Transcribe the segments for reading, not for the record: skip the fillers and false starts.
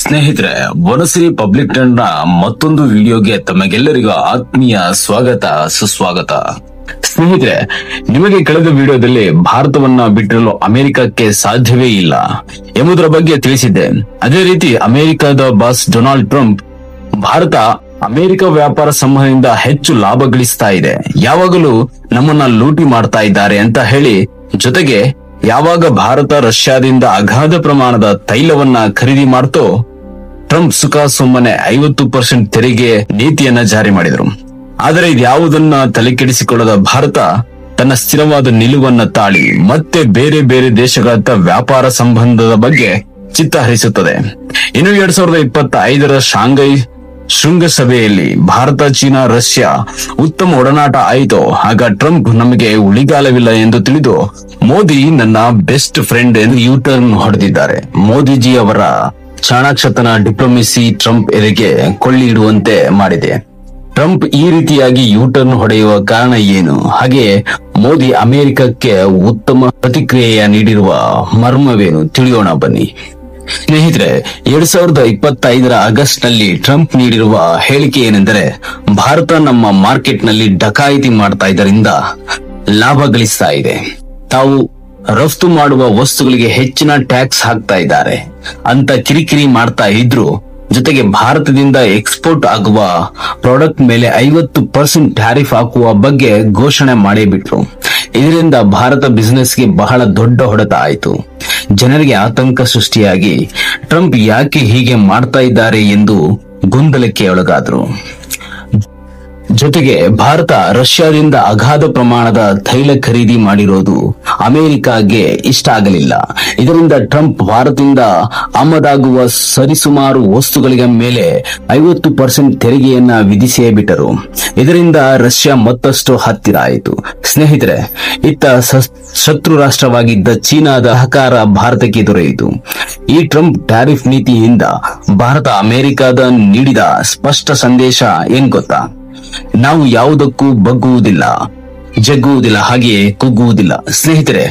ಸ್ನೇಹಿತರೆ, ವನಶ್ರೀ ಪಬ್ಲಿಕ್ ನ ಮತ್ತೊಂದು ವಿಡಿಯೋಗೆ ತಮಗೆಲ್ಲರಿಗೂ ಆತ್ಮೀಯ ಸ್ವಾಗತ ಸುಸ್ವಾಗತ. ಸ್ನೇಹಿತರೆ, ನಿಮಗೆ ಕಳೆದ ವಿಡಿಯೋದಲ್ಲಿ ಭಾರತವನ್ನ ಬಿಟ್ಟಿರಲು ಅಮೆರಿಕಕ್ಕೆ ಸಾಧ್ಯವೇ ಇಲ್ಲ ಎಂಬುದರ ಬಗ್ಗೆ ತಿಳಿಸಿದ್ದೆ. ಅದೇ ರೀತಿ ಅಮೆರಿಕದ boss Donald Trump Bharat America ವ್ಯಾಪಾರ ಸಂಬಂಧದಿಂದ ಹೆಚ್ಚು ಲಾಭ ಗಳಿಸ್ತಾ ಇದೆ, ಯಾವಾಗಲೂ ನಮ್ಮನ್ನ ಲೂಟಿ ಮಾಡ್ತಾ ಇದ್ದಾರೆ ಅಂತ ಹೇಳಿ, ಜೊತೆಗೆ ಯಾವಾಗ ಭಾರತ ರಷ್ಯಾದಿಂದ ಅಗಾಧ ಪ್ರಮಾಣದ ತೈಲವನ್ನ ಖರೀದಿ ಮಾಡ್ತೋ ಟ್ರಂಪ್ ಸುಖ ಸುಮ್ಮನೆ 50% ತೆರಿಗೆ ನೀತಿಯನ್ನ ಜಾರಿ ಮಾಡಿದರು. ಆದರೆ ಇದ್ಯಾವುದನ್ನ ತಲೆಕೆಡಿಸಿಕೊಳ್ಳದ ಭಾರತ ತನ್ನ ಸ್ಥಿರವಾದ ನಿಲುವನ್ನ ತಾಳಿ ಮತ್ತೆ ಬೇರೆ ಬೇರೆ ದೇಶಗಳತ್ತ ವ್ಯಾಪಾರ ಸಂಬಂಧದ ಬಗ್ಗೆ ಚಿತ್ತ ಹರಿಸುತ್ತದೆ. ಇನ್ನು 2025ರ ಶಾಂಘೈ ಶೃಂಗಸಭೆಯಲ್ಲಿ ಭಾರತ, ಚೀನಾ, ರಷ್ಯಾ ಉತ್ತಮ ಒಡನಾಟ ಆಯಿತು. ಆಗ ಟ್ರಂಪ್ ನಮಗೆ ಉಳಿಗಾಲವಿಲ್ಲ ಎಂದು ತಿಳಿದು ಮೋದಿ ನನ್ನ ಬೆಸ್ಟ್ ಫ್ರೆಂಡ್ ಎಂದು ಯೂಟರ್ನ್ ಹೊಡೆದಿದ್ದಾರೆ. ಮೋದಿಜಿ ಅವರ ಚಾಣಾಕ್ಷತನ ಡಿಪ್ಲೊಮೆಸಿ ಟ್ರಂಪ್ ಎದೆಗೆ ಕೊಳ್ಳಿ ಇಡುವಂತೆ ಮಾಡಿದೆ. ಟ್ರಂಪ್ ಈ ರೀತಿಯಾಗಿ ಯೂಟರ್ನ್ ಹೊಡೆಯುವ ಕಾರಣ ಏನು? ಹಾಗೆ ಮೋದಿ ಅಮೆರಿಕಕ್ಕೆ ಉತ್ತಮ ಪ್ರತಿಕ್ರಿಯೆಯ ನೀಡಿರುವ ಮರ್ಮವೇನು? ತಿಳಿಯೋಣ ಬನ್ನಿ. ಸ್ನೇಹಿತರೆ, 2025ರ ಆಗಸ್ಟ್ ನಲ್ಲಿ ಟ್ರಂಪ್ ನೀಡಿರುವ ಹೇಳಿಕೆ ಏನೆಂದರೆ, ಭಾರತ ನಮ್ಮ ಮಾರ್ಕೆಟ್ ನಲ್ಲಿ ಡಕಾಯಿತಿ ಮಾಡ್ತಾ ಇದರಿಂದ ಲಾಭ ಗಳಿಸ್ತಾ ಇದೆ. ತಾವು ರಫ್ತು ಮಾಡುವ ವಸ್ತುಗಳಿಗೆ ಹೆಚ್ಚಿನ ಟ್ಯಾಕ್ಸ್ ಹಾಕ್ತಾ ಇದ್ದಾರೆ ಅಂತ ಕಿರಿಕಿರಿ ಮಾಡ್ತಾ ಇದ್ರು. ಜೊತೆಗೆ ಭಾರತದಿಂದ ಎಕ್ಸ್ಪೋರ್ಟ್ ಆಗುವ ಪ್ರಾಡಕ್ಟ್ ಮೇಲೆ 50% ಟ್ಯಾರಿಫ್ ಹಾಕುವ ಬಗ್ಗೆ ಘೋಷಣೆ ಮಾಡೇ ಬಿಟ್ರು. ಇದರಿಂದ ಭಾರತ ಬಿಸಿನೆಸ್ಗೆ ಬಹಳ ದೊಡ್ಡ ಹೊಡೆತ ಆಯಿತು. ಜನರಿಗೆ ಆತಂಕ ಸೃಷ್ಟಿಯಾಗಿ ಟ್ರಂಪ್ ಯಾಕೆ ಹೀಗೆ ಮಾಡ್ತಾ ಇದ್ದಾರೆ ಎಂದು ಗೊಂದಲಕ್ಕೆ ಒಳಗಾದ್ರು. ಜೊತೆಗೆ ಭಾರತ ರಷ್ಯಾದಿಂದ ಅಗಾಧ ಪ್ರಮಾಣದ ತೈಲ ಖರೀದಿ ಮಾಡಿರೋದು ಅಮೆರಿಕಾಗೆ ಇಷ್ಟ ಆಗಲಿಲ್ಲ. ಇದರಿಂದ ಟ್ರಂಪ್ ಭಾರತದಿಂದ ಆಮದಾಗುವ ಸರಿಸುಮಾರು ವಸ್ತುಗಳಿಗೆ ಮೇಲೆ 50% ತೆರಿಗೆಯನ್ನ ವಿಧಿಸೇ ಬಿಟ್ಟರು. ಇದರಿಂದ ರಷ್ಯಾ ಮತ್ತಷ್ಟು ಹತ್ತಿರ ಆಯಿತು. ಸ್ನೇಹಿತರೆ, ಇತ್ತ ಶತ್ರು ರಾಷ್ಟ್ರವಾಗಿದ್ದ ಚೀನಾದ ಸಹಕಾರ ಭಾರತಕ್ಕೆ ದೊರೆಯಿತು. ಈ ಟ್ರಂಪ್ ಟ್ಯಾರಿಫ್ ನೀತಿಯಿಂದ ಭಾರತ ಅಮೆರಿಕದ ನೀಡಿದ ಸ್ಪಷ್ಟ ಸಂದೇಶ ಏನ್ ಗೊತ್ತಾ? ನಾವು ಯಾವುದಕ್ಕೂ ಬಗ್ಗುವುದಿಲ್ಲ, ಜಗ್ಗುವುದಿಲ್ಲ, ಹಾಗೆಯೇ ಕುಗ್ಗುವುದಿಲ್ಲ. ಸ್ನೇಹಿತರೆ,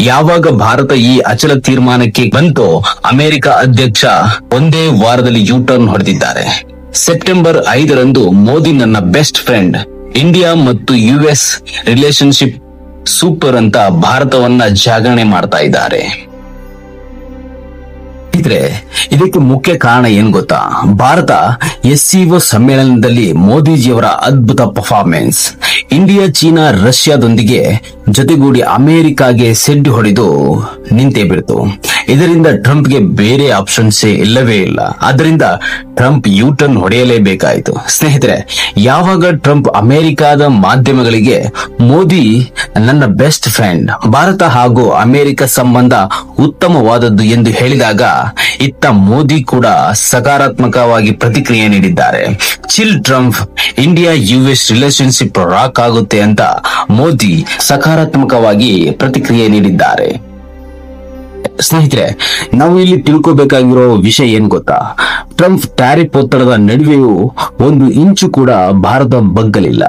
ಯಾವಾಗ ಭಾರತ ಈ ಅಚಲ ತೀರ್ಮಾನಕ್ಕೆ ಬಂತೋ ಅಮೆರಿಕ ಅಧ್ಯಕ್ಷ ಒಂದೇ ವಾರದಲ್ಲಿ ಯೂಟರ್ನ್ ಹೊಡೆದಿದ್ದಾರೆ. ಸೆಪ್ಟೆಂಬರ್ 5ರಂದು ಮೋದಿ ನನ್ನ ಬೆಸ್ಟ್ ಫ್ರೆಂಡ್, ಇಂಡಿಯಾ ಮತ್ತು US ರಿಲೇಶನ್ಶಿಪ್ ಸೂಪರ್ ಅಂತ ಭಾರತವನ್ನ ಜಾಗರಣೆ ಮಾಡ್ತಾ ಇದ್ದಾರೆ. ಇದಕ್ಕೆ ಮುಖ್ಯ ಕಾರಣ ಏನ್ ಗೊತ್ತಾ? ಭಾರತ SCO ಸಮ್ಮೇಳನದಲ್ಲಿ ಮೋದಿಜಿಯವರ ಅದ್ಭುತ ಪರ್ಫಾರ್ಮೆನ್ಸ್. ಇಂಡಿಯಾ, ಚೀನಾ, ರಷ್ಯಾದೊಂದಿಗೆ ಜೊತೆಗೂಡಿ ಅಮೆರಿಕಾಗೆ ಸೆಡ್ಡು ಹೊಡೆದು ನಿಂತೇ ಬಿಡ್ತು. ಇದರಿಂದ ಟ್ರಂಪ್ಗೆ ಬೇರೆ ಆಪ್ಷನ್ಸ್ ಇಲ್ಲವೇ ಇಲ್ಲ. ಆದ್ದರಿಂದ ಟ್ರಂಪ್ ಯೂಟರ್ನ್ ಹೊಡೆಯಲೇಬೇಕಾಯಿತು. ಸ್ನೇಹಿತರೆ, ಯಾವಾಗ ಟ್ರಂಪ್ ಅಮೆರಿಕಾದ ಮಾಧ್ಯಮಗಳಿಗೆ ಮೋದಿ ನನ್ನ ಬೆಸ್ಟ್ ಫ್ರೆಂಡ್, ಭಾರತ ಹಾಗೂ ಅಮೆರಿಕ ಸಂಬಂಧ ಉತ್ತಮವಾದದ್ದು ಎಂದು ಹೇಳಿದಾಗ ಇತ್ತ ಮೋದಿ ಕೂಡ ಸಕಾರಾತ್ಮಕವಾಗಿ ಪ್ರತಿಕ್ರಿಯೆ ನೀಡಿದ್ದಾರೆ. Chill Trump, India US relationship rock ಆಗುತ್ತೆ ಅಂತ ಮೋದಿ ಸಕಾರಾತ್ಮಕವಾಗಿ ಪ್ರತಿಕ್ರಿಯೆ ನೀಡಿದ್ದಾರೆ. ಸ್ನೇಹಿತರೆ, ನಾವು ಇಲ್ಲಿ ತಿಳ್ಕೋಬೇಕಾಗಿರೋ ವಿಷಯ ಏನ್ ಗೊತ್ತಾ? ಟ್ರಂಪ್ ಟ್ಯಾರಿಫ್ ಒತ್ತಡದ ನಡುವೆಯೂ 1 ಇಂಚು ಕೂಡ ಭಾರತ ಬಗ್ಗಲಿಲ್ಲ.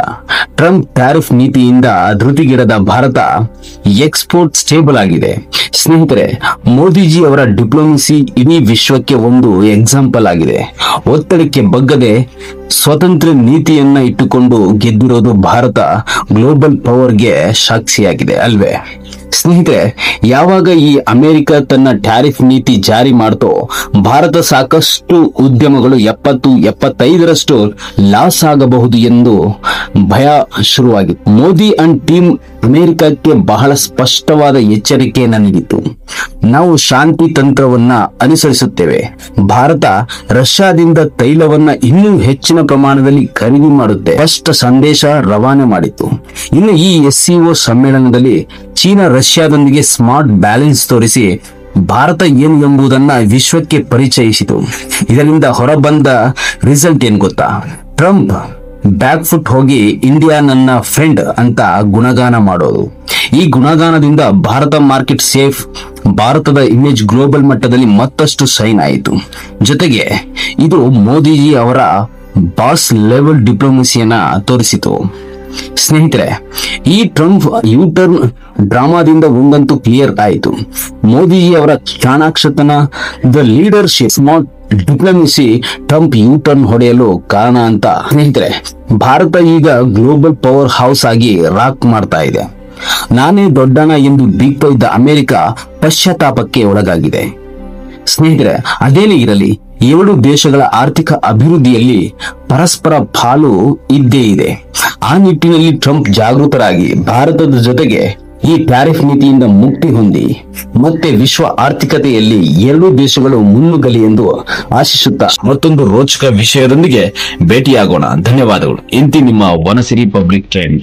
ಟ್ರಂಪ್ ಟ್ಯಾರಿಫ್ ನೀತಿಯಿಂದ ಧೃತಿಗಿಡದ ಭಾರತ ಎಕ್ಸ್ಪೋರ್ಟ್ ಸ್ಟೇಬಲ್ ಆಗಿದೆ. ಸ್ನೇಹಿತರೆ, ಮೋದಿಜಿ ಅವರ ಡಿಪ್ಲೊಮೆಸಿ ಇಡೀ ವಿಶ್ವಕ್ಕೆ ಒಂದು ಎಕ್ಸಾಂಪಲ್ ಆಗಿದೆ. ಒತ್ತಡಕ್ಕೆ ಬಗ್ಗದೆ ಸ್ವತಂತ್ರ ನೀತಿಯನ್ನ ಇಟ್ಟುಕೊಂಡು ಗೆದ್ದಿರೋದು ಭಾರತ ಗ್ಲೋಬಲ್ ಪವರ್ಗೆ ಸಾಕ್ಷಿಯಾಗಿದೆ ಅಲ್ವೇ? ಸ್ನೇಹಿತರೆ, ಯಾವಾಗ ಈ ಅಮೆರಿಕ ತನ್ನ ಟ್ಯಾರಿಫ್ ನೀತಿ ಜಾರಿ ಮಾಡ್ತೋ ಭಾರತ ಸಾಕಷ್ಟು ಉದ್ಯಮಗಳು 70-75ರಷ್ಟು ಲಾಸ್ ಆಗಬಹುದು ಎಂದು ಭಯ ಶುರುವಾಗಿತ್ತು. ಮೋದಿ ಅಂಡ್ ಟೀಮ್ ಅಮೆರಿಕಕ್ಕೆ ಬಹಳ ಸ್ಪಷ್ಟವಾದ ಎಚ್ಚರಿಕೆಯನ್ನ ನೀಡಿತು. ನಾವು ಶಾಂತಿ ತಂತ್ರವನ್ನ ಅನುಸರಿಸುತ್ತೇವೆ. ಭಾರತ ರಷ್ಯಾದಿಂದ ತೈಲವನ್ನ ಇನ್ನೂ ಹೆಚ್ಚಿನ ಪ್ರಮಾಣದಲ್ಲಿ ಖರೀದಿ ಮಾಡುತ್ತೆ ಸ್ಪಷ್ಟ ಸಂದೇಶ ರವಾನೆ ಮಾಡಿತು. ಇನ್ನು ಈ SCO ಸಮ್ಮೇಳನದಲ್ಲಿ ಚೀನಾ ರಷ್ಯಾದೊಂದಿಗೆ ಸ್ಮಾರ್ಟ್ ಬ್ಯಾಲೆನ್ಸ್ ತೋರಿಸಿ ಭಾರತ ಏನು ಎಂಬುದನ್ನ ವಿಶ್ವಕ್ಕೆ ಪರಿಚಯಿಸಿತು. ಇದರಿಂದ ಹೊರಬಂದ ರಿಸಲ್ಟ್ ಏನ್ ಗೊತ್ತಾ? ಟ್ರಂಪ್ ಬ್ಯಾಕ್ ಫುಟ್ ಹೋಗಿ ಇಂಡಿಯಾ ನನ್ನ ಫ್ರೆಂಡ್ ಅಂತ ಗುಣಗಾನ ಮಾಡೋದು. ಈ ಗುಣಗಾನದಿಂದ ಭಾರತ ಮಾರ್ಕೆಟ್ ಸೇಫ್, ಭಾರತದ ಇಮೇಜ್ ಗ್ಲೋಬಲ್ ಮಟ್ಟದಲ್ಲಿ ಮತ್ತಷ್ಟು ಶೈನ್ ಆಯಿತು. ಜೊತೆಗೆ ಇದು ಮೋದಿಜಿ ಅವರ ಬಾಸ್ ಲೆವೆಲ್ ಡಿಪ್ಲೊಮೆಸಿಯನ್ನ ತೋರಿಸಿತು. ಸ್ನೇಹಿತರೆ, ಈ ಟ್ರಂಪ್ ಯೂಟರ್ನ್ ಡ್ರಾಮಾದಿಂದ ಒಂದಂತೂ ಕ್ಲಿಯರ್ ಆಯಿತು. ಮೋದಿಜಿ ಅವರ ಚಾಣಾಕ್ಷತನ, the leadership, smart diplomacy Trump U turn ಹೊಡೆಯಲು ಕಾರಣ ಅಂತ ಸ್ನೇಹಿತರೆ, ಭಾರತ ಈಗ ಗ್ಲೋಬಲ್ ಪವರ್ ಹೌಸ್ ಆಗಿ ರಾಕ್ ಮಾಡ್ತಾ ಇದೆ. ನಾನೇ ದೊಡ್ಡಣ ಎಂದು ಬೀಗ್ತಾ ಇದ್ದ ಅಮೆರಿಕ ಪಶ್ಚಾತ್ತಾಪಕ್ಕೆ ಒಳಗಾಗಿದೆ. ಸ್ನೇಹಿತರೆ, ಅದೇನೇ ಇರಲಿ, ಎರಡು ದೇಶಗಳ ಆರ್ಥಿಕ ಅಭಿವೃದ್ಧಿಯಲ್ಲಿ ಪರಸ್ಪರ ಪಾಲು ಇದ್ದೇ ಇದೆ. ಆ ನಿಟ್ಟಿನಲ್ಲಿ ಟ್ರಂಪ್ ಜಾಗೃತರಾಗಿ ಭಾರತದ ಜೊತೆಗೆ ಈ ಟ್ಯಾರಿಫ್ ನೀತಿಯಿಂದ ಮುಕ್ತಿ ಹೊಂದಿ ಮತ್ತೆ ವಿಶ್ವ ಆರ್ಥಿಕತೆಯಲ್ಲಿ ಎರಡೂ ದೇಶಗಳು ಮುನ್ನುಗ್ಗಲಿ ಎಂದು ಆಶಿಸುತ್ತಾ ಮತ್ತೊಂದು ರೋಚಕ ವಿಷಯದೊಂದಿಗೆ ಭೇಟಿಯಾಗೋಣ. ಧನ್ಯವಾದಗಳು. ಇಂತಿ ನಿಮ್ಮ ವನಸಿರಿ ಪಬ್ಲಿಕ್ ಟ್ರೆಂಡ್.